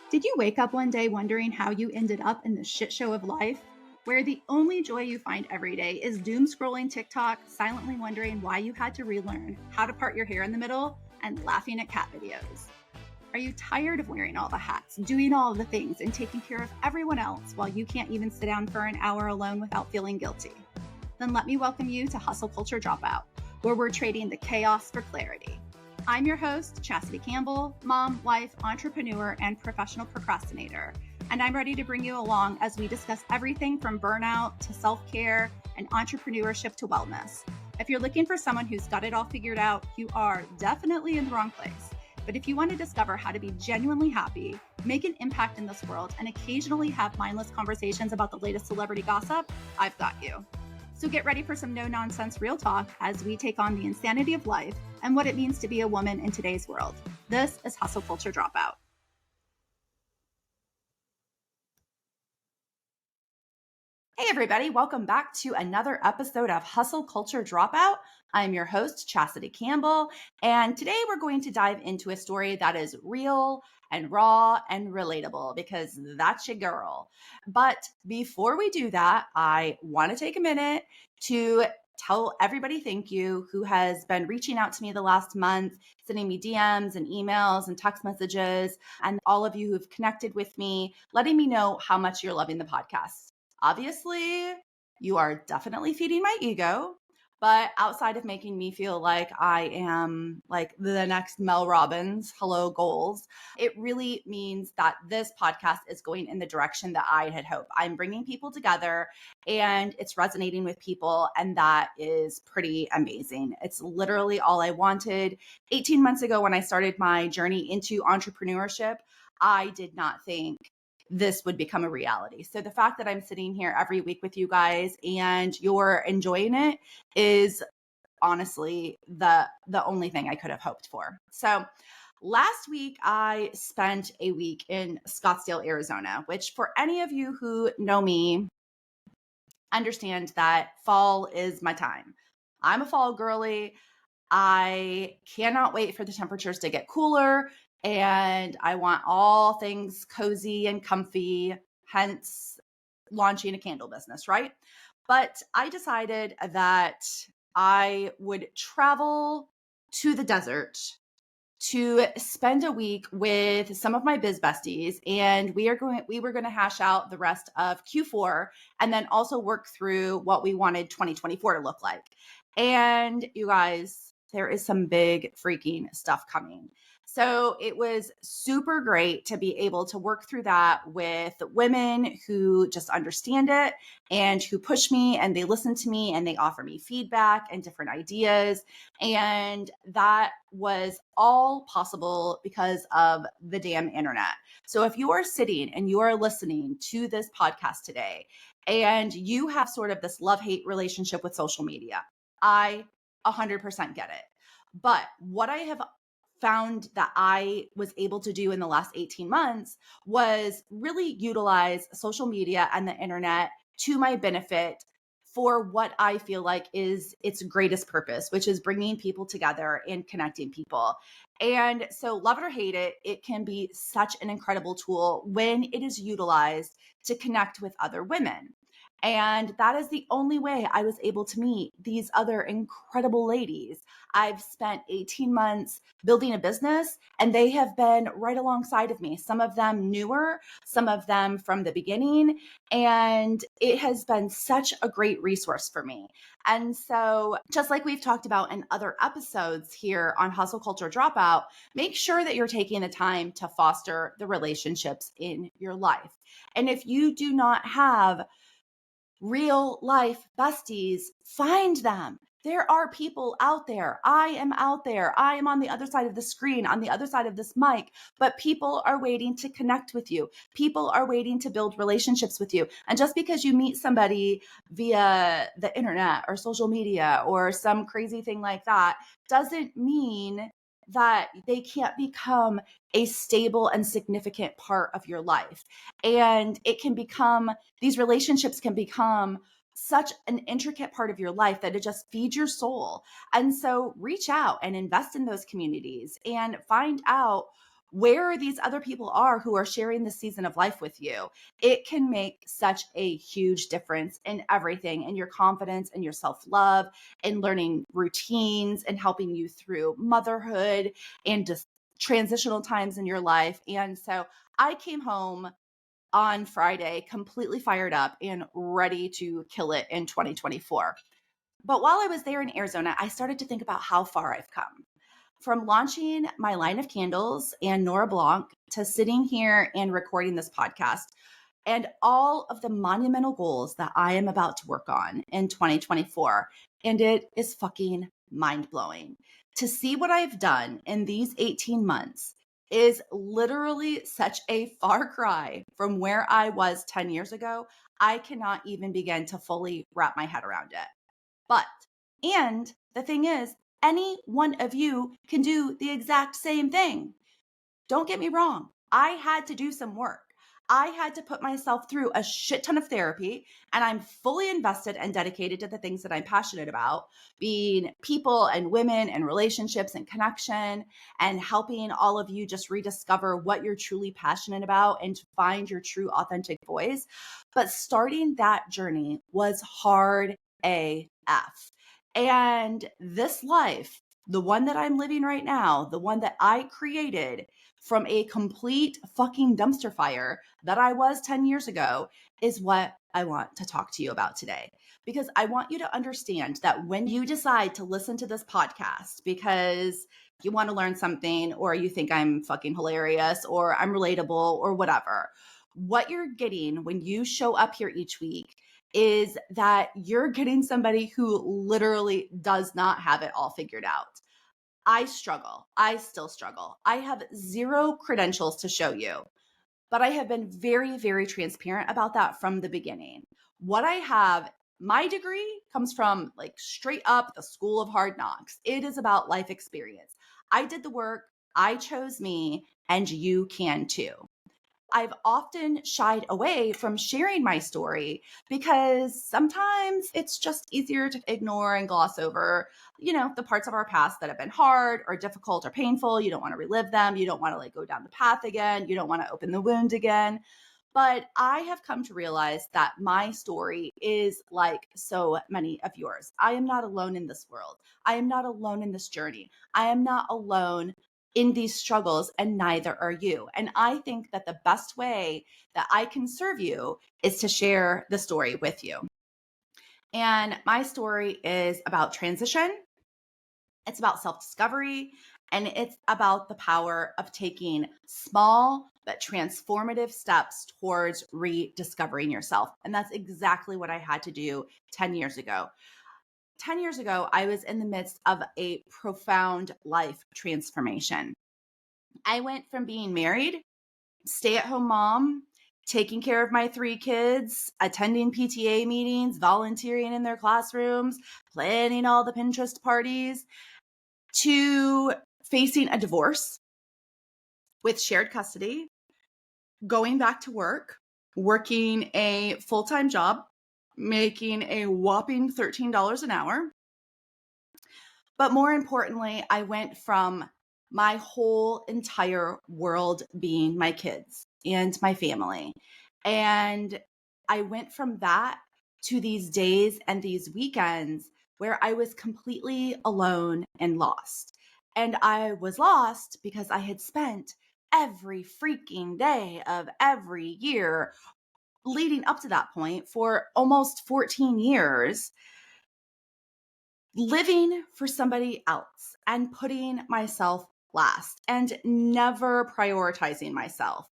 Did you wake up one day wondering how you ended up in the shit show of life, where the only joy you find every day is doom scrolling TikTok, silently wondering why you had to relearn how to part your hair in the middle, and laughing at cat videos? Are you tired of wearing all the hats, doing all of the things, and taking care of everyone else while you can't even sit down for an hour alone without feeling guilty? Then let me welcome you to Hustle Culture Dropout, where we're trading the chaos for clarity. I'm your host, Chastity Campbell, mom, wife, entrepreneur, and professional procrastinator. And I'm ready to bring you along as we discuss everything from burnout to self-care and entrepreneurship to wellness. If you're looking for someone who's got it all figured out, you are definitely in the wrong place. But if you want to discover how to be genuinely happy, make an impact in this world, and occasionally have mindless conversations about the latest celebrity gossip, I've got you. So get ready for some no-nonsense real talk as we take on the insanity of life and what it means to be a woman in today's world. This is Hustle Culture Dropout. Hey everybody, welcome back to another episode of Hustle Culture Dropout. I'm your host, Chastity Campbell, and today we're going to dive into a story that is real and raw and relatable because that's your girl. But before we do that, I want to take a minute to tell everybody thank you who has been reaching out to me the last month, sending me DMs and emails and text messages, and all of you who've connected with me, letting me know how much you're loving the podcast. Obviously, you are definitely feeding my ego, but outside of making me feel like I am like the next Mel Robbins, hello goals, it really means that this podcast is going in the direction that I had hoped. I'm bringing people together and it's resonating with people, and that is pretty amazing. It's literally all I wanted. 18 months ago, when I started my journey into entrepreneurship, I did not think this would become a reality. So the fact that I'm sitting here every week with you guys and you're enjoying it is honestly the only thing I could have hoped for. So last week I spent a week in Scottsdale, Arizona, which for any of you who know me, understand that fall is my time. I'm a fall girly. I cannot wait for the temperatures to get cooler, and I want all things cozy and comfy, hence launching a candle business, right? But I decided that I would travel to the desert to spend a week with some of my biz besties, and we were going to hash out the rest of Q4 and then also work through what we wanted 2024 to look like. And you guys, there is some big freaking stuff coming. So it was super great to be able to work through that with women who just understand it and who push me and they listen to me and they offer me feedback and different ideas. And that was all possible because of the damn internet. So if you are sitting and you are listening to this podcast today and you have sort of this love-hate relationship with social media, I 100% get it. But what I have found that I was able to do in the last 18 months was really utilize social media and the internet to my benefit for what I feel like is its greatest purpose, which is bringing people together and connecting people. And so love it or hate it, it can be such an incredible tool when it is utilized to connect with other women. And that is the only way I was able to meet these other incredible ladies. I've spent 18 months building a business and they have been right alongside of me. Some of them newer, some of them from the beginning. And it has been such a great resource for me. And so just like we've talked about in other episodes here on Hustle Culture Dropout, make sure that you're taking the time to foster the relationships in your life. And if you do not have real life besties, find them. There are people out there. I am out there. I am on the other side of the screen, on the other side of this mic, but people are waiting to connect with you. People are waiting to build relationships with you. And just because you meet somebody via the internet or social media or some crazy thing like that doesn't mean that they can't become a stable and significant part of your life. And these relationships can become such an intricate part of your life that it just feeds your soul. And so reach out and invest in those communities and find out where these other people are who are sharing this season of life with you. It can make such a huge difference in everything, in your confidence and your self-love, and learning routines and helping you through motherhood and just transitional times in your life. And so I came home on Friday completely fired up and ready to kill it in 2024. But while I was there in Arizona, I started to think about how far I've come. From launching my line of candles and Nora Blanc to sitting here and recording this podcast, and all of the monumental goals that I am about to work on in 2024. And it is fucking mind blowing. To see what I've done in these 18 months is literally such a far cry from where I was 10 years ago. I cannot even begin to fully wrap my head around it. But, and the thing is, any one of you can do the exact same thing. Don't get me wrong. I had to do some work. I had to put myself through a shit ton of therapy, and I'm fully invested and dedicated to the things that I'm passionate about, being people and women and relationships and connection, and helping all of you just rediscover what you're truly passionate about and to find your true authentic voice. But starting that journey was hard AF. And this life, the one that I'm living right now, the one that I created from a complete fucking dumpster fire that I was 10 years ago, is what I want to talk to you about today. Because I want you to understand that when you decide to listen to this podcast because you want to learn something, or you think I'm fucking hilarious, or I'm relatable, or whatever, what you're getting when you show up here each week is that you're getting somebody who literally does not have it all figured out. I struggle. I still struggle. I have zero credentials to show you, but I have been very, very transparent about that from the beginning. What I have, my degree comes from like straight up the school of hard knocks. It is about life experience. I did the work. I chose me, and you can too. I've often shied away from sharing my story because sometimes it's just easier to ignore and gloss over, the parts of our past that have been hard or difficult or painful. You don't want to relive them. You don't want to like go down the path again. You don't want to open the wound again. But I have come to realize that my story is like so many of yours. I am not alone in this world. I am not alone in this journey. I am not alone in these struggles, and neither are you. And I think that the best way that I can serve you is to share the story with you. And my story is about transition. It's about self-discovery, and it's about the power of taking small but transformative steps towards rediscovering yourself. And that's exactly what I had to do 10 years ago. 10 years ago, I was in the midst of a profound life transformation. I went from being married, stay-at-home mom, taking care of my 3 kids, attending PTA meetings, volunteering in their classrooms, planning all the Pinterest parties, to facing a divorce with shared custody, going back to work, working a full-time job, making a whopping $13 an hour. But more importantly, I went from my whole entire world being my kids and my family. And I went from that to these days and these weekends where I was completely alone and lost. And I was lost because I had spent every freaking day of every year leading up to that point for almost 14 years living for somebody else and putting myself last and never prioritizing myself.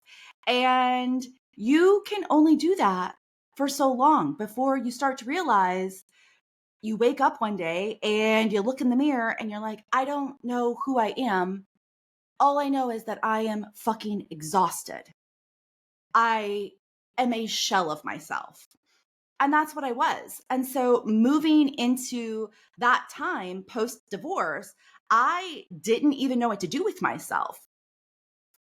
And you can only do that for so long before you start to realize you wake up one day and you look in the mirror and you're like, I don't know who I am. All I know is that I am fucking exhausted. I am a shell of myself. And that's what I was. And so moving into that time post divorce, I didn't even know what to do with myself.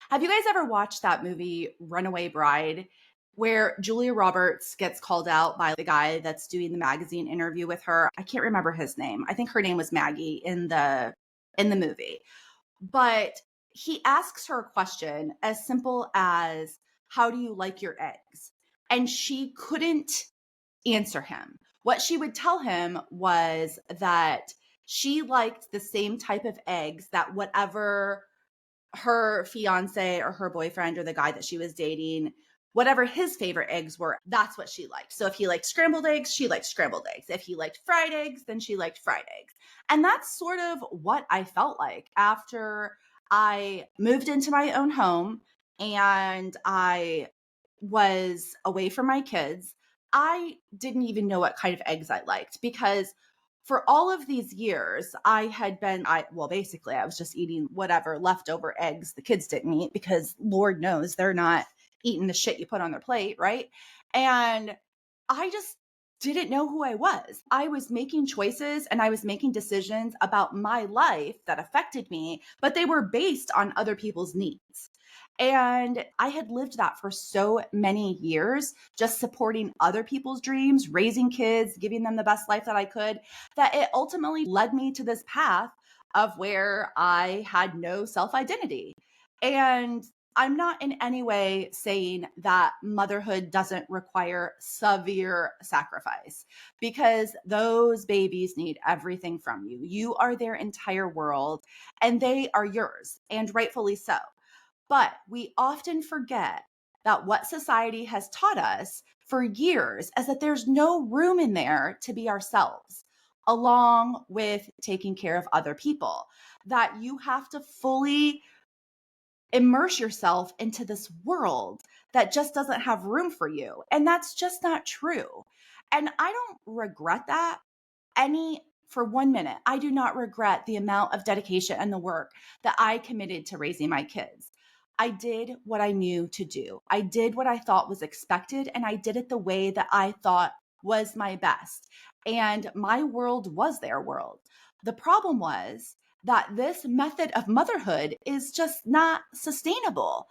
Have you guys ever watched that movie Runaway Bride, where Julia Roberts gets called out by the guy that's doing the magazine interview with her? I can't remember his name. I think her name was Maggie in the movie. But he asks her a question as simple as, "How do you like your eggs?" And she couldn't answer him. What she would tell him was that she liked the same type of eggs that whatever her fiance or her boyfriend or the guy that she was dating, whatever his favorite eggs were, that's what she liked. So if he liked scrambled eggs, she liked scrambled eggs. If he liked fried eggs, then she liked fried eggs. And that's sort of what I felt like after I moved into my own home and I was away from my kids. I didn't even know what kind of eggs I liked because for all of these years, basically, I was just eating whatever leftover eggs the kids didn't eat because Lord knows they're not eating the shit you put on their plate, right? And I just didn't know who I was. I was making choices and I was making decisions about my life that affected me, but they were based on other people's needs. And I had lived that for so many years, just supporting other people's dreams, raising kids, giving them the best life that I could, that it ultimately led me to this path of where I had no self identity. And I'm not in any way saying that motherhood doesn't require severe sacrifice because those babies need everything from you. You are their entire world and they are yours, and rightfully so. But we often forget that what society has taught us for years is that there's no room in there to be ourselves, along with taking care of other people, that you have to fully immerse yourself into this world that just doesn't have room for you. And that's just not true. And I don't regret that any for 1 minute. I do not regret the amount of dedication and the work that I committed to raising my kids. I did what I knew to do. I did what I thought was expected, and I did it the way that I thought was my best. And my world was their world. The problem was that this method of motherhood is just not sustainable.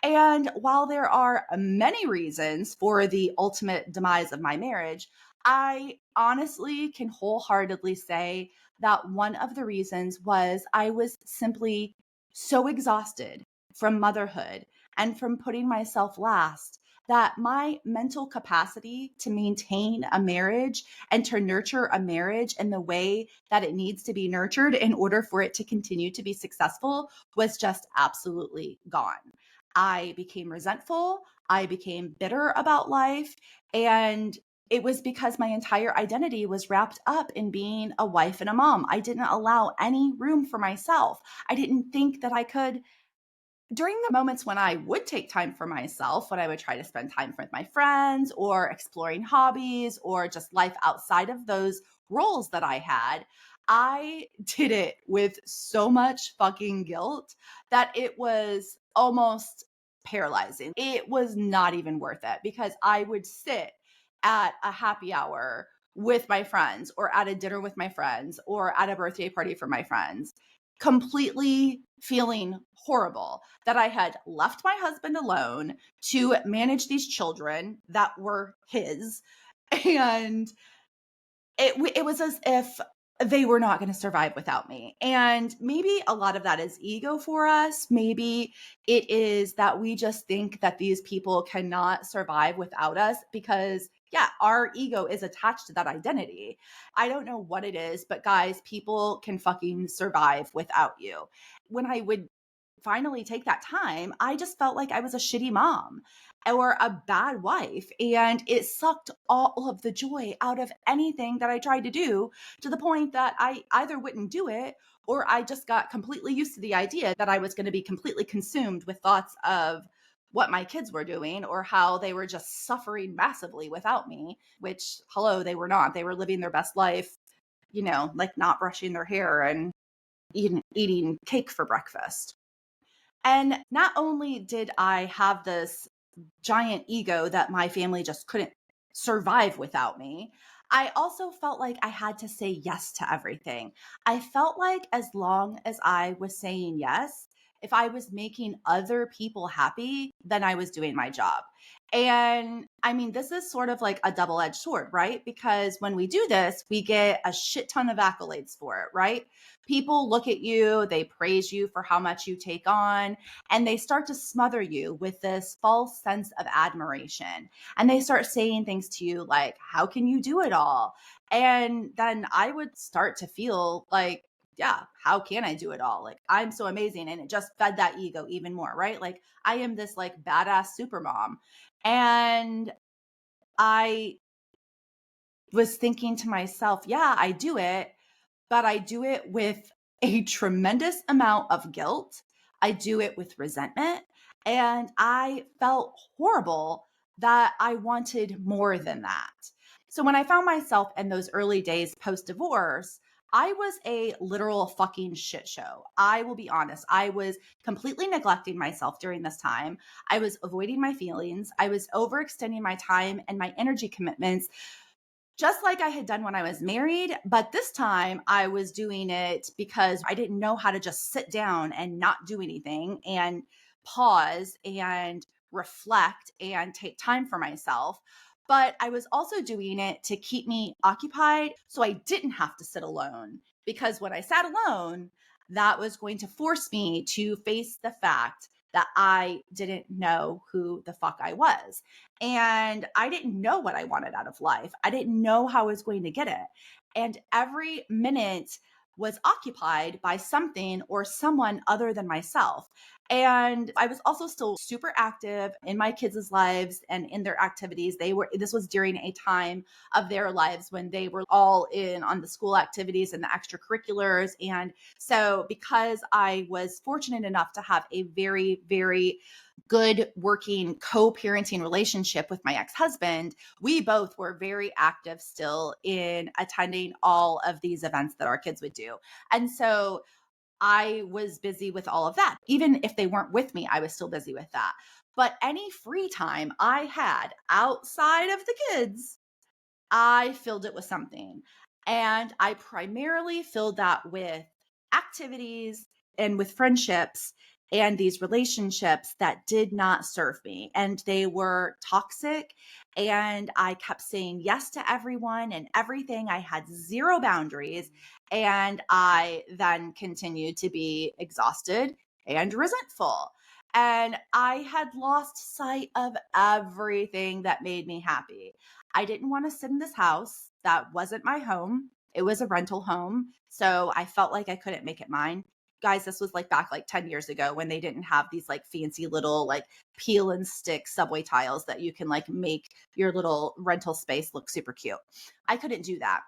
And while there are many reasons for the ultimate demise of my marriage, I honestly can wholeheartedly say that one of the reasons was I was simply so exhausted from motherhood and from putting myself last that my mental capacity to maintain a marriage and to nurture a marriage in the way that it needs to be nurtured in order for it to continue to be successful was just absolutely gone. I became resentful. I became bitter about life. And it was because my entire identity was wrapped up in being a wife and a mom. I didn't allow any room for myself. I didn't think that I could during the moments when I would take time for myself, when I would try to spend time with my friends or exploring hobbies or just life outside of those roles that I had, I did it with so much fucking guilt that it was almost paralyzing. It was not even worth it because I would sit at a happy hour with my friends or at a dinner with my friends or at a birthday party for my friends completely feeling horrible that I had left my husband alone to manage these children that were his. And it was as if they were not going to survive without me. And maybe a lot of that is ego for us. Maybe it is that we just think that these people cannot survive without us because, yeah, our ego is attached to that identity. I don't know what it is, but guys, people can fucking survive without you. When I would finally take that time, I just felt like I was a shitty mom or a bad wife. And it sucked all of the joy out of anything that I tried to do to the point that I either wouldn't do it or I just got completely used to the idea that I was going to be completely consumed with thoughts of what my kids were doing or how they were just suffering massively without me, which, hello, they were not. They were living their best life, like not brushing their hair and eating cake for breakfast. And not only did I have this giant ego that my family just couldn't survive without me, I also felt like I had to say yes to everything. I felt like as long as I was saying yes, if I was making other people happy, then I was doing my job. And I mean, this is sort of like a double edged sword, right? Because when we do this, we get a shit ton of accolades for it, right? People look at you, they praise you for how much you take on, and they start to smother you with this false sense of admiration. And they start saying things to you like, how can you do it all? And then I would start to feel like, yeah, how can I do it all? Like, I'm so amazing. And it just fed that ego even more, right? Like, I am this like badass super mom. And I was thinking to myself, yeah, I do it, but I do it with a tremendous amount of guilt. I do it with resentment. And I felt horrible that I wanted more than that. So when I found myself in those early days post divorce, I was a literal fucking shit show. I will be honest. I was completely neglecting myself during this time. I was avoiding my feelings. I was overextending my time and my energy commitments just like I had done when I was married. But this time I was doing it because I didn't know how to just sit down and not do anything and pause and reflect and take time for myself. But I was also doing it to keep me occupied so I didn't have to sit alone. Because when I sat alone, that was going to force me to face the fact that I didn't know who the fuck I was. And I didn't know what I wanted out of life. I didn't know how I was going to get it. And every minute was occupied by something or someone other than myself. And I was also still super active in my kids' lives and in their activities. This was during a time of their lives when they were all in on the school activities and the extracurriculars. And so because I was fortunate enough to have a very, very good working co-parenting relationship with my ex-husband, we both were very active still in attending all of these events that our kids would do. And so I was busy with all of that. Even if they weren't with me, I was still busy with that. But any free time I had outside of the kids, I filled it with something. And I primarily filled that with activities and with friendships and these relationships that did not serve me. And they were toxic. And I kept saying yes to everyone and everything. I had zero boundaries. And I then continued to be exhausted and resentful. And I had lost sight of everything that made me happy. I didn't want to sit in this house. That wasn't my home. It was a rental home. So I felt like I couldn't make it mine. Guys, this was like back like 10 years ago when they didn't have these like fancy little like peel and stick subway tiles that you can like make your little rental space look super cute. I couldn't do that.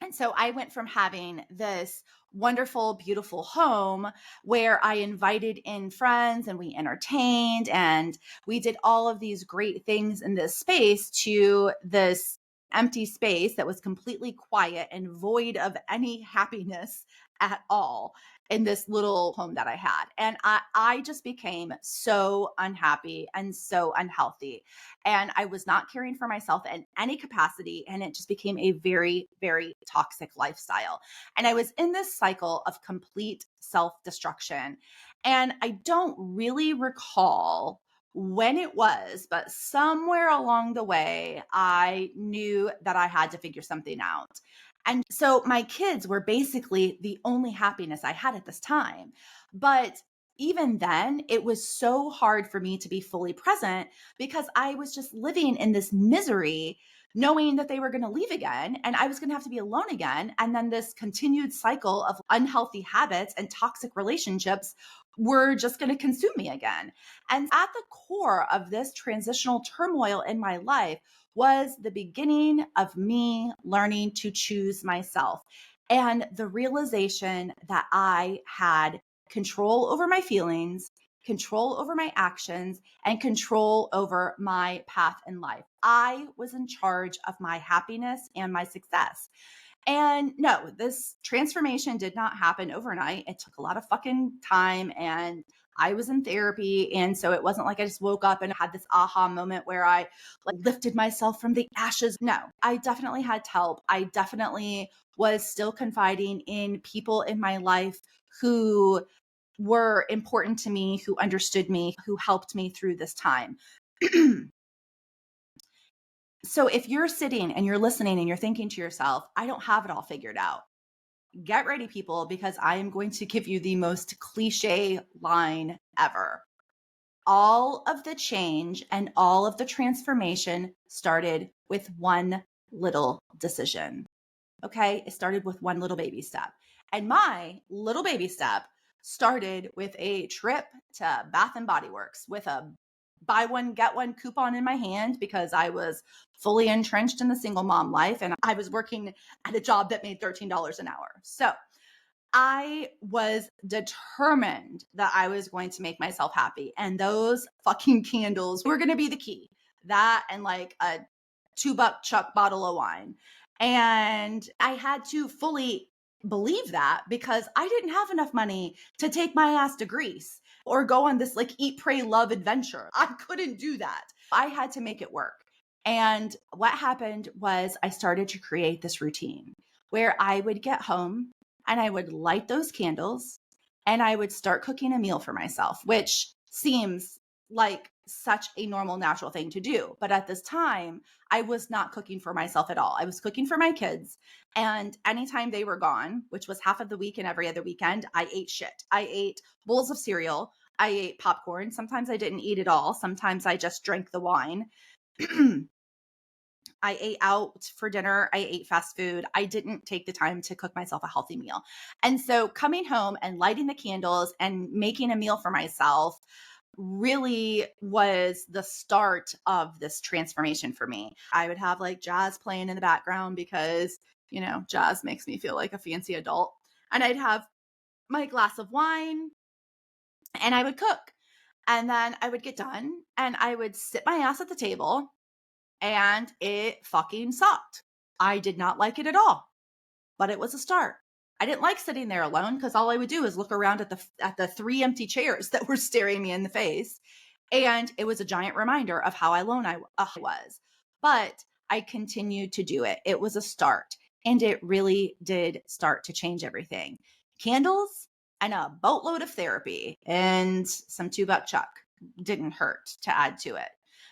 And so I went from having this wonderful, beautiful home where I invited in friends and we entertained and we did all of these great things in this space to this empty space that was completely quiet and void of any happiness at all in this little home that I had. And I just became so unhappy and so unhealthy. And I was not caring for myself in any capacity. And it just became a very, very toxic lifestyle. And I was in this cycle of complete self destruction. And I don't really recall when it was, but somewhere along the way, I knew that I had to figure something out. And so my kids were basically the only happiness I had at this time. But even then, it was so hard for me to be fully present because I was just living in this misery, knowing that they were going to leave again and I was going to have to be alone again. And then this continued cycle of unhealthy habits and toxic relationships were just going to consume me again. And at the core of this transitional turmoil in my life was the beginning of me learning to choose myself and the realization that I had control over my feelings, control over my actions, and control over my path in life. I was in charge of my happiness and my success. And no, this transformation did not happen overnight. It took a lot of fucking time and I was in therapy. And so it wasn't like I just woke up and had this aha moment where I like lifted myself from the ashes. No, I definitely had help. I definitely was still confiding in people in my life who were important to me, who understood me, who helped me through this time. So if you're sitting and you're listening and you're thinking to yourself, I don't have it all figured out, get ready, people, because I am going to give you the most cliche line ever. All of the change and all of the transformation started with one little decision. Okay. It started with one little baby step. And my little baby step started with a trip to Bath and Body Works with a buy one, get one coupon in my hand, because I was fully entrenched in the single mom life and I was working at a job that made $13 an hour. So I was determined that I was going to make myself happy. And those fucking candles were going to be the key. That and like a $2 Chuck bottle of wine. And I had to fully believe that, because I didn't have enough money to take my ass to Greece or go on this like eat, pray, love adventure. I couldn't do that. I had to make it work. And what happened was I started to create this routine where I would get home and I would light those candles and I would start cooking a meal for myself, which seems like such a normal, natural thing to do. But at this time, I was not cooking for myself at all. I was cooking for my kids. And anytime they were gone, which was half of the week and every other weekend, I ate shit. I ate bowls of cereal. I ate popcorn. Sometimes I didn't eat it all. Sometimes I just drank the wine. I ate out for dinner. I ate fast food. I didn't take the time to cook myself a healthy meal. And so coming home and lighting the candles and making a meal for myself really was the start of this transformation for me. I would have like jazz playing in the background because, jazz makes me feel like a fancy adult. And I'd have my glass of wine and I would cook. And then I would get done and I would sit my ass at the table, and it fucking sucked. I did not like it at all, but it was a start. I didn't like sitting there alone because all I would do is look around at the 3 empty chairs that were staring me in the face. And it was a giant reminder of how alone I was. But I continued to do it. It was a start. And it really did start to change everything. Candles and a boatload of therapy and some $2 Chuck didn't hurt to add to it.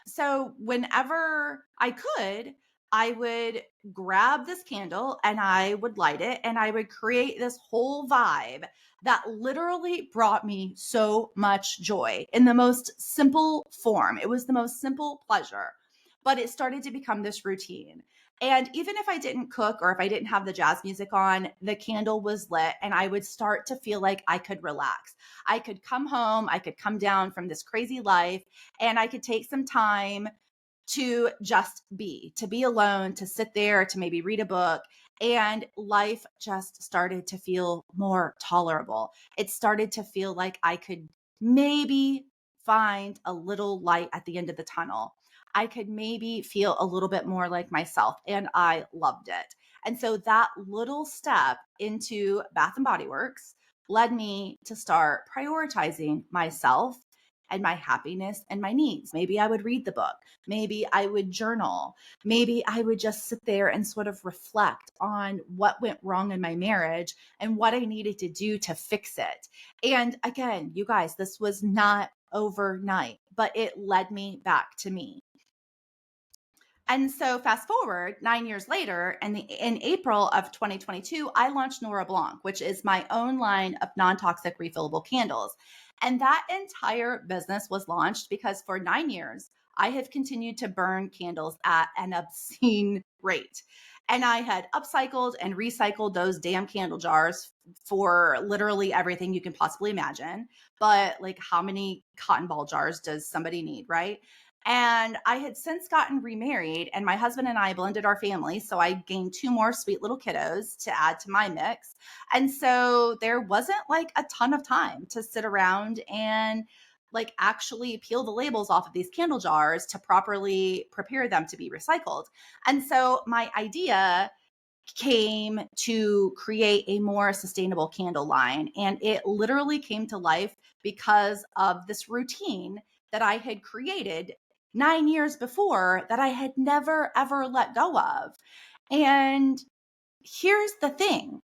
So whenever I could, I would grab this candle and I would light it and I would create this whole vibe that literally brought me so much joy in the most simple form. It was the most simple pleasure, but it started to become this routine. And even if I didn't cook or if I didn't have the jazz music on, the candle was lit and I would start to feel like I could relax. I could come home, I could come down from this crazy life, and I could take some time to just to be alone, to sit there, to maybe read a book. And life just started to feel more tolerable. It started to feel like I could maybe find a little light at the end of the tunnel. I could maybe feel a little bit more like myself, and I loved it. And so that little step into Bath and Body Works led me to start prioritizing myself and my happiness and my needs. Maybe I would read the book. Maybe I would journal. Maybe I would just sit there and sort of reflect on what went wrong in my marriage and what I needed to do to fix it. And again, you guys, this was not overnight, but it led me back to me. And so fast forward 9 years later, and in April of 2022, I launched Nora Blanc, which is my own line of non-toxic refillable candles. And that entire business was launched because for 9 years, I have continued to burn candles at an obscene rate. And I had upcycled and recycled those damn candle jars for literally everything you can possibly imagine. But like, how many cotton ball jars does somebody need, right? And I had since gotten remarried, and my husband and I blended our family. So I gained 2 more sweet little kiddos to add to my mix. And so there wasn't like a ton of time to sit around and like actually peel the labels off of these candle jars to properly prepare them to be recycled. And so my idea came to create a more sustainable candle line. And it literally came to life because of this routine that I had created 9 years before that I had never, ever let go of. And here's the thing.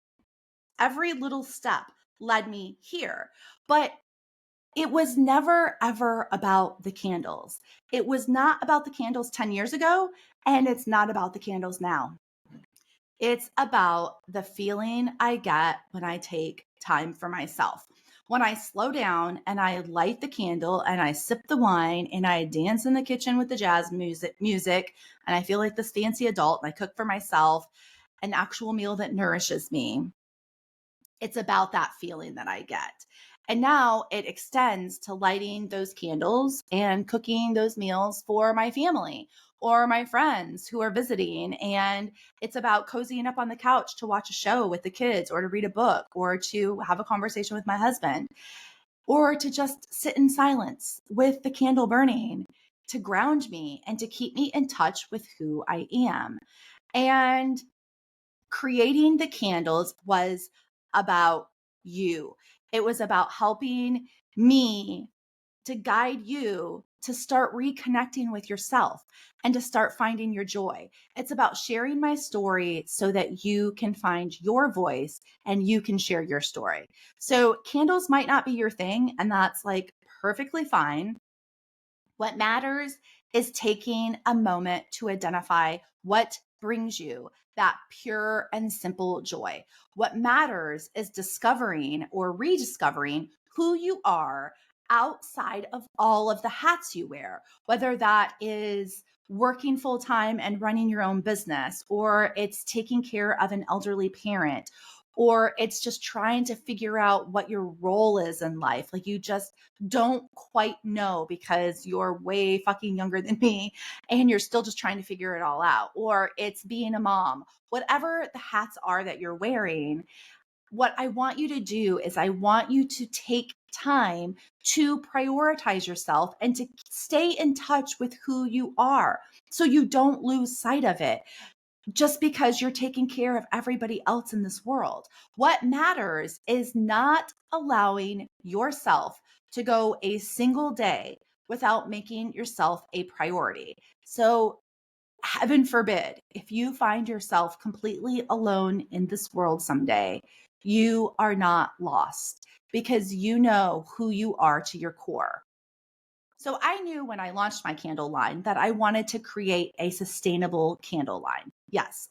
Every little step led me here. But it was never, ever about the candles. It was not about the candles 10 years ago, and it's not about the candles now. It's about the feeling I get when I take time for myself. When I slow down and I light the candle and I sip the wine and I dance in the kitchen with the jazz music and I feel like this fancy adult and I cook for myself an actual meal that nourishes me. It's about that feeling that I get. And now it extends to lighting those candles and cooking those meals for my family or my friends who are visiting. And it's about cozying up on the couch to watch a show with the kids or to read a book or to have a conversation with my husband or to just sit in silence with the candle burning to ground me and to keep me in touch with who I am. And creating the candles was about you. It was about helping me to guide you to start reconnecting with yourself and to start finding your joy. It's about sharing my story so that you can find your voice and you can share your story. So, candles might not be your thing, and that's like perfectly fine. What matters is taking a moment to identify what brings you that pure and simple joy. What matters is discovering or rediscovering who you are outside of all of the hats you wear, whether that is working full time and running your own business, or it's taking care of an elderly parent, or it's just trying to figure out what your role is in life. Like you just don't quite know because you're way fucking younger than me and you're still just trying to figure it all out. Or it's being a mom, whatever the hats are that you're wearing. What I want you to do is I want you to take time to prioritize yourself and to stay in touch with who you are so you don't lose sight of it just because you're taking care of everybody else in this world. What matters is not allowing yourself to go a single day without making yourself a priority. So, heaven forbid, if you find yourself completely alone in this world someday, you are not lost because you know who you are to your core. So I knew when I launched my candle line that I wanted to create a sustainable candle line. Yes,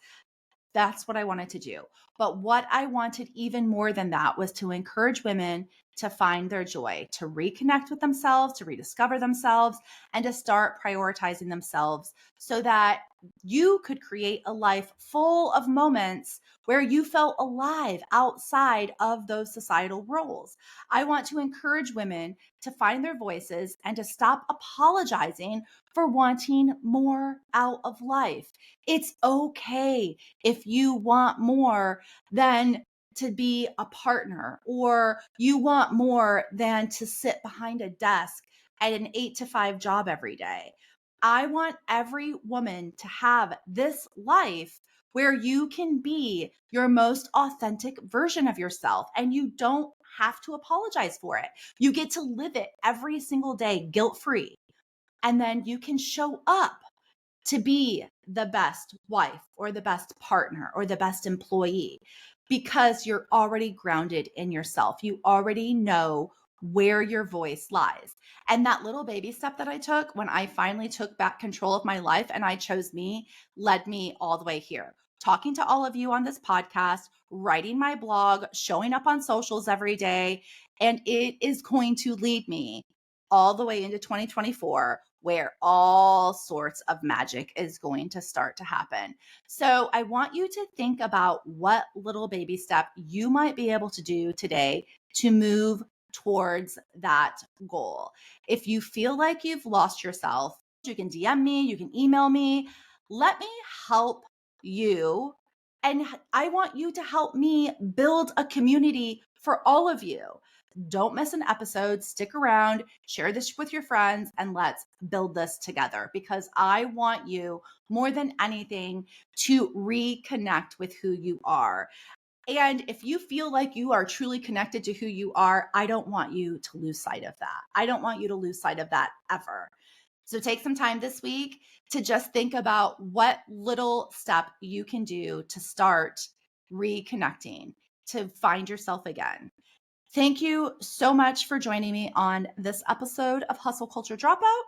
that's what I wanted to do. But what I wanted even more than that was to encourage women to find their joy, to reconnect with themselves, to rediscover themselves, and to start prioritizing themselves so that you could create a life full of moments where you felt alive outside of those societal roles. I want to encourage women to find their voices and to stop apologizing for wanting more out of life. It's okay if you want more than to be a partner, or you want more than to sit behind a desk at an 8 to 5 job every day. I want every woman to have this life where you can be your most authentic version of yourself and you don't have to apologize for it. You get to live it every single day guilt free. And then you can show up to be the best wife or the best partner or the best employee because you're already grounded in yourself. You already know where your voice lies. And that little baby step that I took when I finally took back control of my life and I chose me led me all the way here. Talking to all of you on this podcast, writing my blog, showing up on socials every day, and it is going to lead me all the way into 2024 where all sorts of magic is going to start to happen. So I want you to think about what little baby step you might be able to do today to move towards that goal. If you feel like you've lost yourself, you can DM me, you can email me. Let me help you. And I want you to help me build a community for all of you. Don't miss an episode. Stick around, share this with your friends, and let's build this together because I want you more than anything to reconnect with who you are. And if you feel like you are truly connected to who you are, I don't want you to lose sight of that. I don't want you to lose sight of that ever. So take some time this week to just think about what little step you can do to start reconnecting, to find yourself again. Thank you so much for joining me on this episode of Hustle Culture Dropout.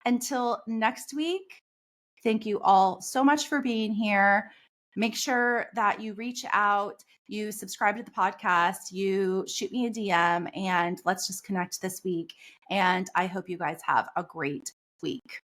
Until next week, thank you all so much for being here. Make sure that you reach out, you subscribe to the podcast, you shoot me a DM, and let's just connect this week. And I hope you guys have a great week.